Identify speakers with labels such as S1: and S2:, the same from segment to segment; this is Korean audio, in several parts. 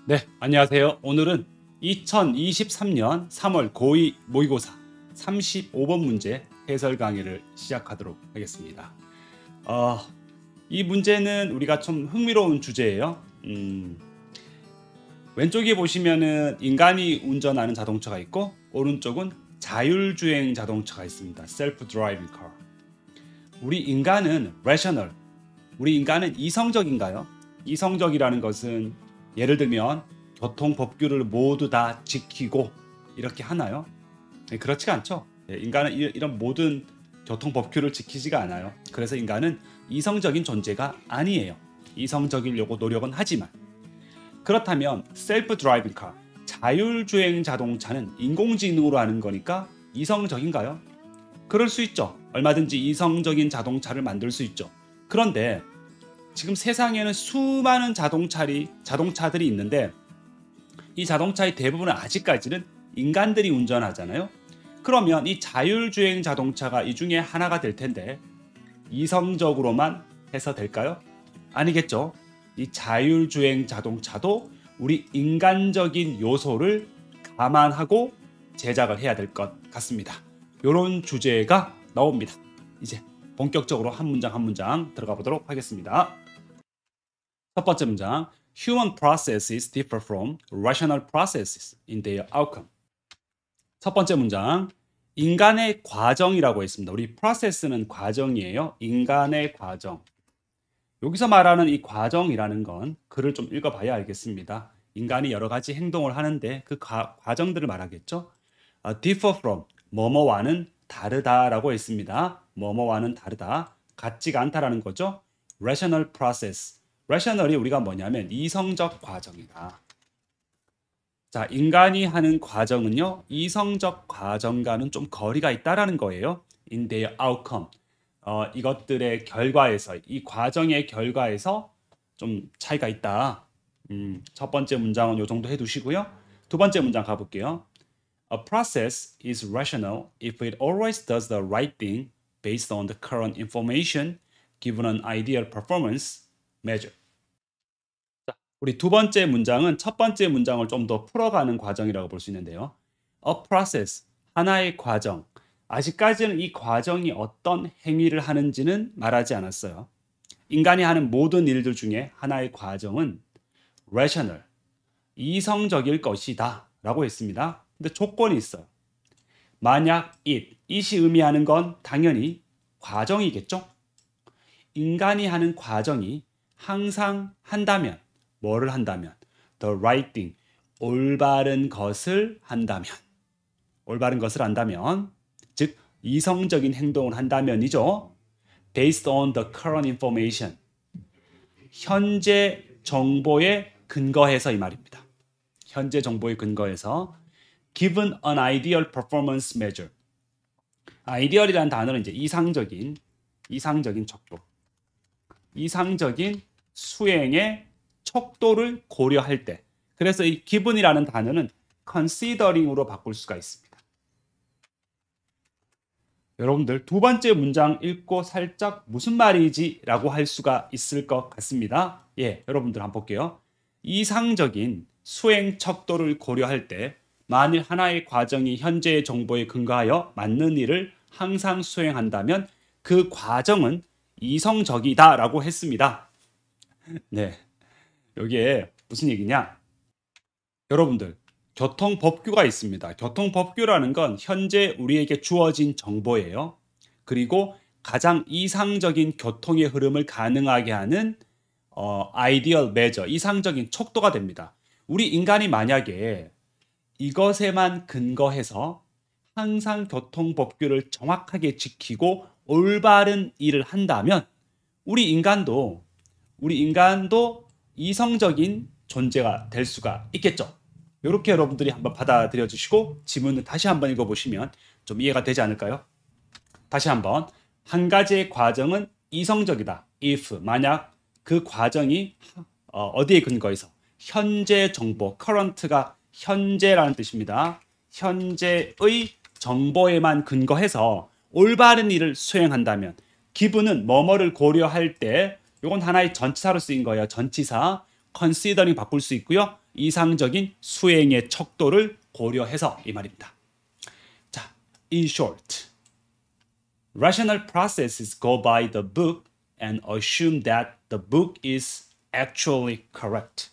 S1: 네, 안녕하세요. 오늘은 2023년 3월 고2 모의고사 35번 문제 해설 강의를 시작하도록 하겠습니다. 이 문제는 우리가 좀 흥미로운 주제예요. 왼쪽에 보시면은 인간이 운전하는 자동차가 있고 오른쪽은 자율주행 자동차가 있습니다. Self-driving car. 우리 인간은 rational, 우리 인간은 이성적인가요? 이성적이라는 것은 예를 들면 교통법규를 모두 다 지키고 이렇게 하나요? 네, 그렇지가 않죠. 인간은 이런 모든 교통법규를 지키지가 않아요. 그래서 인간은 이성적인 존재가 아니에요. 이성적이려고 노력은 하지만. 그렇다면 셀프 드라이빙 카, 자율주행 자동차는 인공지능으로 하는 거니까 이성적인가요? 그럴 수 있죠. 얼마든지 이성적인 자동차를 만들 수 있죠. 그런데 지금 세상에는 수많은 자동차들이 있는데 이 자동차의 대부분은 아직까지는 인간들이 운전하잖아요. 그러면 이 자율주행 자동차가 이 중에 하나가 될 텐데 이성적으로만 해서 될까요? 아니겠죠. 이 자율주행 자동차도 우리 인간적인 요소를 감안하고 제작을 해야 될 것 같습니다. 이런 주제가 나옵니다. 이제 본격적으로 한 문장 한 문장 들어가 보도록 하겠습니다. 첫 번째 문장, Human processes differ from rational processes in their outcome. 첫 번째 문장, 인간의 과정이라고 했습니다. 우리 process는 과정이에요. 인간의 과정. 여기서 말하는 이 과정이라는 건 글을 좀 읽어봐야 알겠습니다. 인간이 여러 가지 행동을 하는데 그 과정들을 말하겠죠. differ from, 뭐뭐와는 다르다라고 했습니다. 뭐뭐와는 다르다, 같지가 않다라는 거죠. rational process. rational이 우리가 뭐냐면 이성적 과정이다. 자, 인간이 하는 과정은요, 이성적 과정과는 좀 거리가 있다라는 거예요. in their outcome. 이것들의 결과에서, 이 과정의 결과에서 좀 차이가 있다. 첫 번째 문장은 요 정도 해두시고요. 두 번째 문장 가볼게요. A process is rational if it always does the right thing based on the current information given an ideal performance measure. 자, 우리 두 번째 문장은 첫 번째 문장을 좀 더 풀어가는 과정이라고 볼 수 있는데요. A process, 하나의 과정. 아직까지는 이 과정이 어떤 행위를 하는지는 말하지 않았어요. 인간이 하는 모든 일들 중에 하나의 과정은 rational, 이성적일 것이다 라고 했습니다. 근데 조건이 있어요. 만약 it이 의미하는 건 당연히 과정이겠죠? 인간이 하는 과정이 항상 한다면, 뭐를 한다면? The right thing, 올바른 것을 한다면. 올바른 것을 한다면, 즉 이성적인 행동을 한다면이죠. Based on the current information, 현재 정보에 근거해서 이 말입니다. 현재 정보에 근거해서 given an ideal performance measure. ideal이라는 단어는 이제 이상적인 척도, 이상적인 수행의 척도를 고려할 때. 그래서 이 given이라는 단어는 considering으로 바꿀 수가 있습니다. 여러분들 두 번째 문장 읽고 살짝 무슨 말이지? 라고 할 수가 있을 것 같습니다. 예, 여러분들 한번 볼게요. 이상적인 수행 척도를 고려할 때 만일 하나의 과정이 현재의 정보에 근거하여 맞는 일을 항상 수행한다면 그 과정은 이성적이다 라고 했습니다. 네, 여기에 무슨 얘기냐? 여러분들 교통법규가 있습니다. 교통법규라는 건 현재 우리에게 주어진 정보예요. 그리고 가장 이상적인 교통의 흐름을 가능하게 하는 아이디얼 메저, 이상적인 척도가 됩니다. 우리 인간이 만약에 이것에만 근거해서 항상 교통법규를 정확하게 지키고 올바른 일을 한다면 우리 인간도 이성적인 존재가 될 수가 있겠죠. 이렇게 여러분들이 한번 받아들여 주시고 지문을 다시 한번 읽어보시면 좀 이해가 되지 않을까요? 다시 한번, 한 가지의 과정은 이성적이다. if, 만약 그 과정이 어디에 근거해서, 현재 정보, current가 현재라는 뜻입니다. 현재의 정보에만 근거해서 올바른 일을 수행한다면, 기분은 뭐뭐를 고려할 때, 이건 하나의 전치사로 쓰인 거예요. 전치사, considering 바꿀 수 있고요. 이상적인 수행의 척도를 고려해서 이 말입니다. 자, in short, rational processes go by the book and assume that the book is actually correct.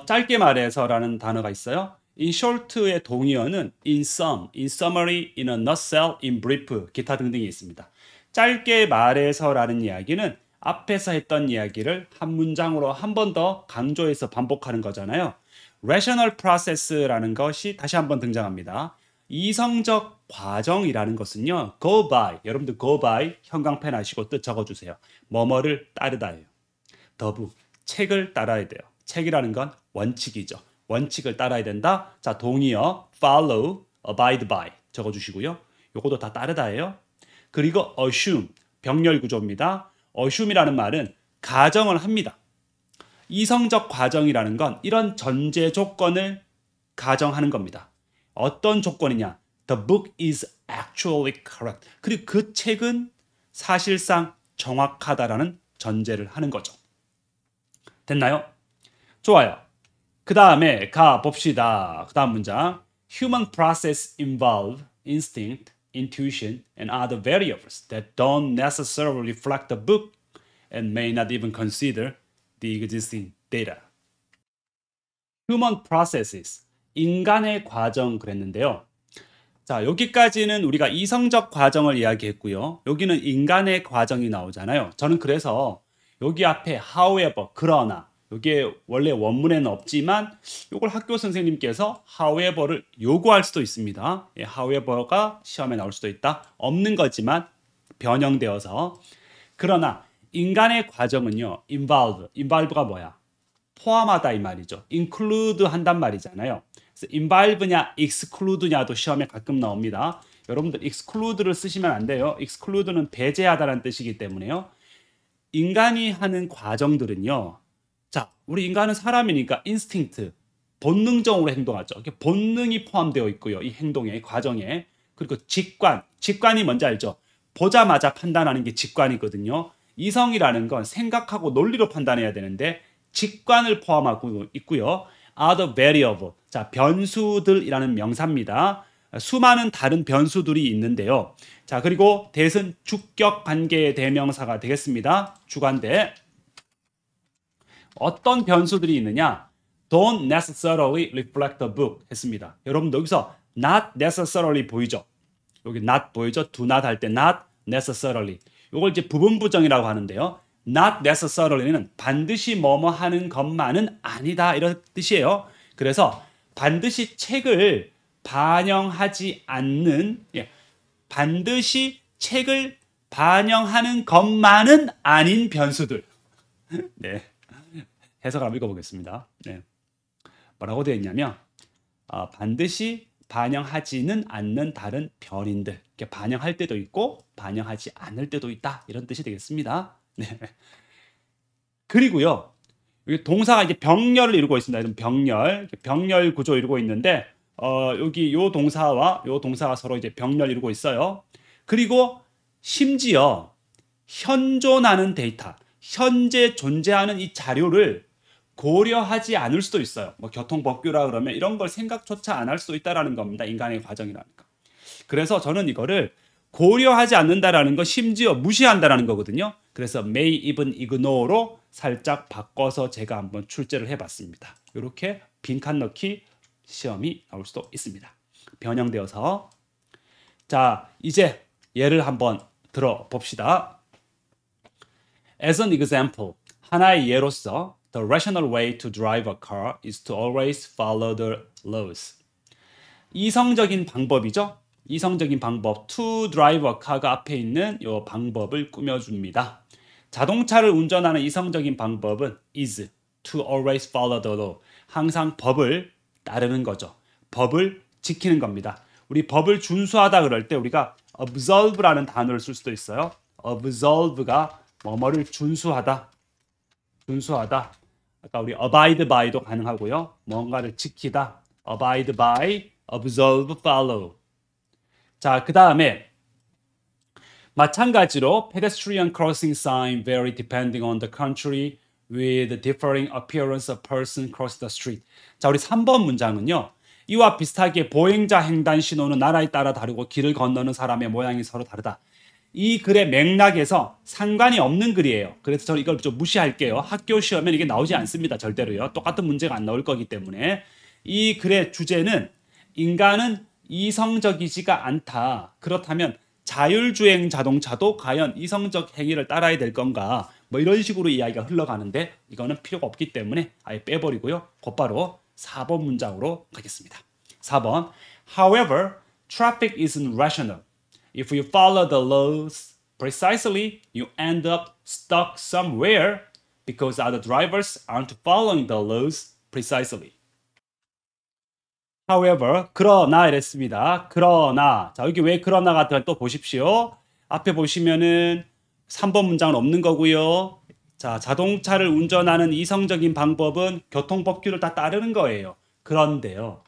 S1: 짧게 말해서라는 단어가 있어요. in short의 동의어는 in sum, in summary, in a nutshell, in brief, 기타 등등이 있습니다. 짧게 말해서라는 이야기는 앞에서 했던 이야기를 한 문장으로 한 번 더 강조해서 반복하는 거잖아요. rational process라는 것이 다시 한번 등장합니다. 이성적 과정이라는 것은요. go by, 여러분들 go by 형광펜 하시고 뜻 적어주세요. 뭐뭐를 따르다예요. 더부, 책을 따라야 돼요. 책이라는 건 원칙이죠. 원칙을 따라야 된다. 자, 동의어 follow, abide by 적어주시고요. 요것도 다 따르다예요. 그리고 assume, 병렬 구조입니다. assume이라는 말은 가정을 합니다. 이성적 과정이라는 건 이런 전제 조건을 가정하는 겁니다. 어떤 조건이냐? The book is actually correct. 그리고 그 책은 사실상 정확하다라는 전제를 하는 거죠. 됐나요? 좋아요. 그 다음에 가봅시다. 그 다음 문장. Human process involve instinct, intuition, and other variables that don't necessarily reflect the book and may not even consider the existing data. Human processes, 인간의 과정 그랬는데요. 자, 여기까지는 우리가 이성적 과정을 이야기했고요. 여기는 인간의 과정이 나오잖아요. 저는 그래서 여기 앞에 however, 그러나 이게 원래 원문에는 없지만 이걸 학교 선생님께서 however를 요구할 수도 있습니다. 예, however가 시험에 나올 수도 있다. 없는 거지만 변형되어서. 그러나 인간의 과정은요. involve가 뭐야? 포함하다 이 말이죠. include 한단 말이잖아요. 그래서 involve냐 exclude냐도 시험에 가끔 나옵니다. 여러분들 exclude를 쓰시면 안 돼요. exclude는 배제하다라는 뜻이기 때문에요. 인간이 하는 과정들은요. 자, 우리 인간은 사람이니까 인스팅트, 본능적으로 행동하죠. 이렇게 본능이 포함되어 있고요. 이 행동에, 과정에. 그리고 직관이 뭔지 알죠? 보자마자 판단하는 게 직관이거든요. 이성이라는 건 생각하고 논리로 판단해야 되는데 직관을 포함하고 있고요. Other variable, 자, 변수들이라는 명사입니다. 수많은 다른 변수들이 있는데요. 자, 그리고 대은 주격 관계의 대명사가 되겠습니다. 주관대. 어떤 변수들이 있느냐? Don't necessarily reflect the book 했습니다. 여러분 여기서 not necessarily 보이죠? 여기 not 보이죠? do not 할 때 not necessarily. 이걸 이제 부분부정이라고 하는데요. not necessarily는 반드시 뭐뭐 하는 것만은 아니다 이런 뜻이에요. 그래서 반드시 책을 반영하지 않는, 반드시 책을 반영하는 것만은 아닌 변수들. 네. 해석을 한번 읽어보겠습니다. 네. 뭐라고 되어 있냐면 반드시 반영하지는 않는 다른 변인들. 반영할 때도 있고 반영하지 않을 때도 있다. 이런 뜻이 되겠습니다. 네. 그리고요. 여기 동사가 이제 병렬을 이루고 있습니다. 이런 병렬 구조 이루고 있는데 여기 요 동사와 요 동사가 서로 이제 병렬 이루고 있어요. 그리고 심지어 현존하는 데이터, 현재 존재하는 이 자료를 고려하지 않을 수도 있어요. 뭐 교통법규라 그러면 이런 걸 생각조차 안 할 수도 있다라는 겁니다. 인간의 과정이라니까. 그래서 저는 이거를 고려하지 않는다라는 거 심지어 무시한다라는 거거든요. 그래서 may even ignore로 살짝 바꿔서 제가 한번 출제를 해봤습니다. 이렇게 빈칸 넣기 시험이 나올 수도 있습니다. 변형되어서. 자, 이제 예를 한번 들어봅시다. As an example, 하나의 예로서 The rational way to drive a car is to always follow the laws. 이성적인 방법이죠. 이성적인 방법 to drive a car가 앞에 있는 이 방법을 꾸며줍니다. 자동차를 운전하는 이성적인 방법은 is to always follow the law. 항상 법을 따르는 거죠. 법을 지키는 겁니다. 우리 법을 준수하다 그럴 때 우리가 observe라는 단어를 쓸 수도 있어요. observe가 뭐뭐를 준수하다. 아까 우리 abide by도 가능하고요. 뭔가를 지키다. abide by, observe, follow. 자, 그 다음에 마찬가지로 pedestrian crossing sign vary depending on the country with differing appearance of person cross the street. 자, 우리 3번 문장은요. 이와 비슷하게 보행자 횡단 신호는 나라에 따라 다르고 길을 건너는 사람의 모양이 서로 다르다. 이 글의 맥락에서 상관이 없는 글이에요. 그래서 저는 이걸 좀 무시할게요. 학교 시험엔 이게 나오지 않습니다. 절대로요. 똑같은 문제가 안 나올 거기 때문에. 이 글의 주제는 인간은 이성적이지가 않다. 그렇다면 자율주행 자동차도 과연 이성적 행위를 따라야 될 건가? 뭐 이런 식으로 이야기가 흘러가는데 이거는 필요가 없기 때문에 아예 빼버리고요. 곧바로 4번 문장으로 가겠습니다. 4번. However, traffic isn't rational. If you follow the laws precisely, you end up stuck somewhere because other drivers aren't following the laws precisely. However, 그러나 이랬습니다. 그러나. 자, 여기 왜 그러나가 들어가 또 보십시오. 앞에 보시면은 3번 문장은 없는 거고요. 자, 자동차를 운전하는 이성적인 방법은 교통법규를 다 따르는 거예요. 그런데요.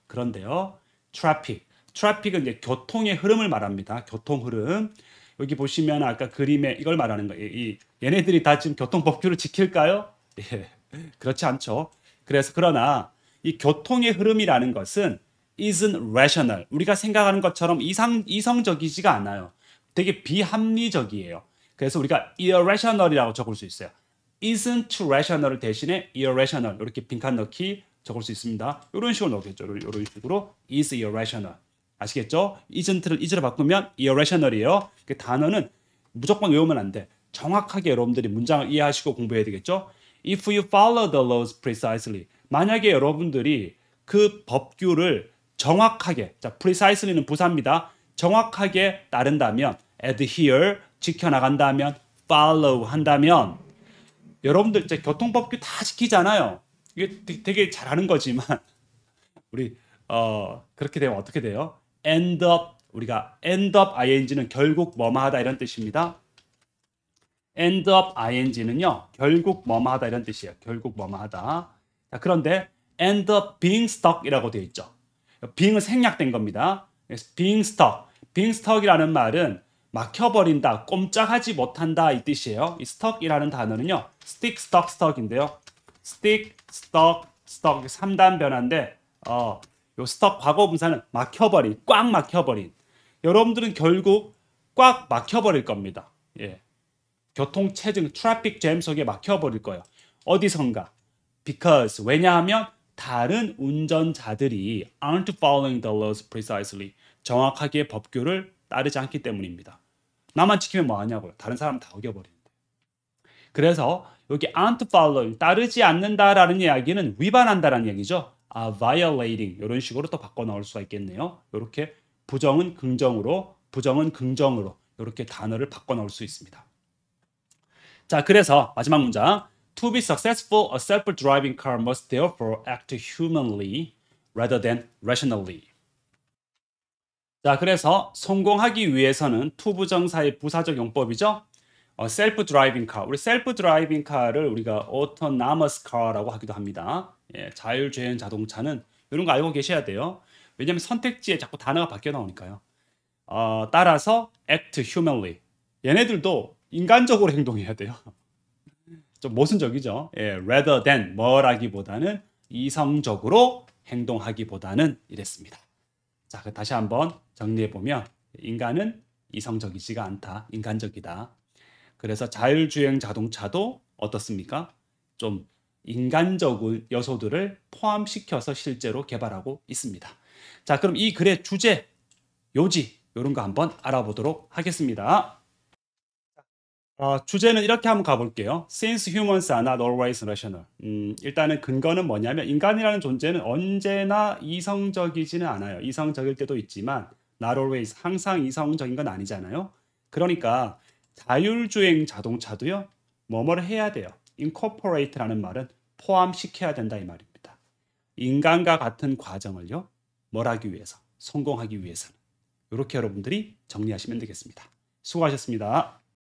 S1: 트래픽은 이제 교통의 흐름을 말합니다. 교통 흐름. 여기 보시면 아까 그림에 이걸 말하는 거예요. 얘네들이 다 지금 교통법규를 지킬까요? 예, 그렇지 않죠. 그래서 그러나 이 교통의 흐름이라는 것은 isn't rational. 우리가 생각하는 것처럼 이성적이지가 않아요. 되게 비합리적이에요. 그래서 우리가 irrational이라고 적을 수 있어요. isn't rational 대신에 irrational 이렇게 빈칸 넣기 적을 수 있습니다. 이런 식으로 넣겠죠. 이런 식으로 is irrational. 아시겠죠? isn't를 is로 바꾸면 irrational이에요. 그 단어는 무조건 외우면 안 돼. 정확하게 여러분들이 문장을 이해하시고 공부해야 되겠죠? If you follow the laws precisely. 만약에 여러분들이 그 법규를 정확하게, 자, precisely는 부사입니다. 정확하게 따른다면, adhere, 지켜나간다면, follow 한다면, 여러분들 이제 교통법규 다 지키잖아요. 이게 되게 잘하는 거지만, 우리, 그렇게 되면 어떻게 돼요? 우리가 end up ing는 결국 뭐뭐하다 이런 뜻입니다. end up ing는요, 결국 뭐뭐하다 이런 뜻이에요. 결국 뭐뭐하다. 자, 그런데 end up being stuck이라고 되어 있죠. being은 생략된 겁니다. being stuck이라는 말은 막혀버린다, 꼼짝하지 못한다 이 뜻이에요. 이 stuck이라는 단어는요, stick, stuck인데요. stick, stuck 3단 변화인데 요 stuck 과거분사는 막혀버린, 꽉 막혀버린. 여러분들은 결국 꽉 막혀버릴 겁니다. 예. 교통체증, 트래픽 잼 속에 막혀버릴 거예요. 어디선가. Because, 왜냐하면 다른 운전자들이 aren't following the laws precisely. 정확하게 법규를 따르지 않기 때문입니다. 나만 지키면 뭐 하냐고요. 다른 사람 다 어겨버리는데. 그래서 여기 aren't following, 따르지 않는다라는 이야기는 위반한다라는 얘기죠. violating 이런 식으로 또 바꿔 넣을 수가 있겠네요. 이렇게 부정은 긍정으로, 부정은 긍정으로 이렇게 단어를 바꿔 넣을 수 있습니다. 자, 그래서 마지막 문장. To be successful, a self-driving car must therefore act humanly rather than rationally. 자, 그래서 성공하기 위해서는 to 부정사의 부사적 용법이죠. self-driving car. 우리 self-driving car를 우리가 autonomous car라고 하기도 합니다. 예, 자율주행 자동차는 이런 거 알고 계셔야 돼요. 왜냐하면 선택지에 자꾸 단어가 바뀌어 나오니까요. 따라서 act humanly. 얘네들도 인간적으로 행동해야 돼요. 좀 모순적이죠. 예, rather than 뭐라기보다는 이성적으로 행동하기보다는 이랬습니다. 자, 다시 한번 정리해 보면 인간은 이성적이지가 않다. 인간적이다. 그래서 자율주행 자동차도 어떻습니까? 좀 인간적인 요소들을 포함시켜서 실제로 개발하고 있습니다. 자, 그럼 이 글의 주제, 요지 이런 거 한번 알아보도록 하겠습니다. 주제는 이렇게 한번 가볼게요. Since humans are not always rational. 일단은 근거는 뭐냐면 인간이라는 존재는 언제나 이성적이지는 않아요. 이성적일 때도 있지만 not always, 항상 이성적인 건 아니잖아요. 그러니까 자율주행 자동차도요. 뭐뭐를 해야 돼요. incorporate라는 말은 포함시켜야 된다 이 말입니다. 인간과 같은 과정을요. 뭘 하기 위해서? 성공하기 위해서는. 이렇게 여러분들이 정리하시면 되겠습니다. 수고하셨습니다.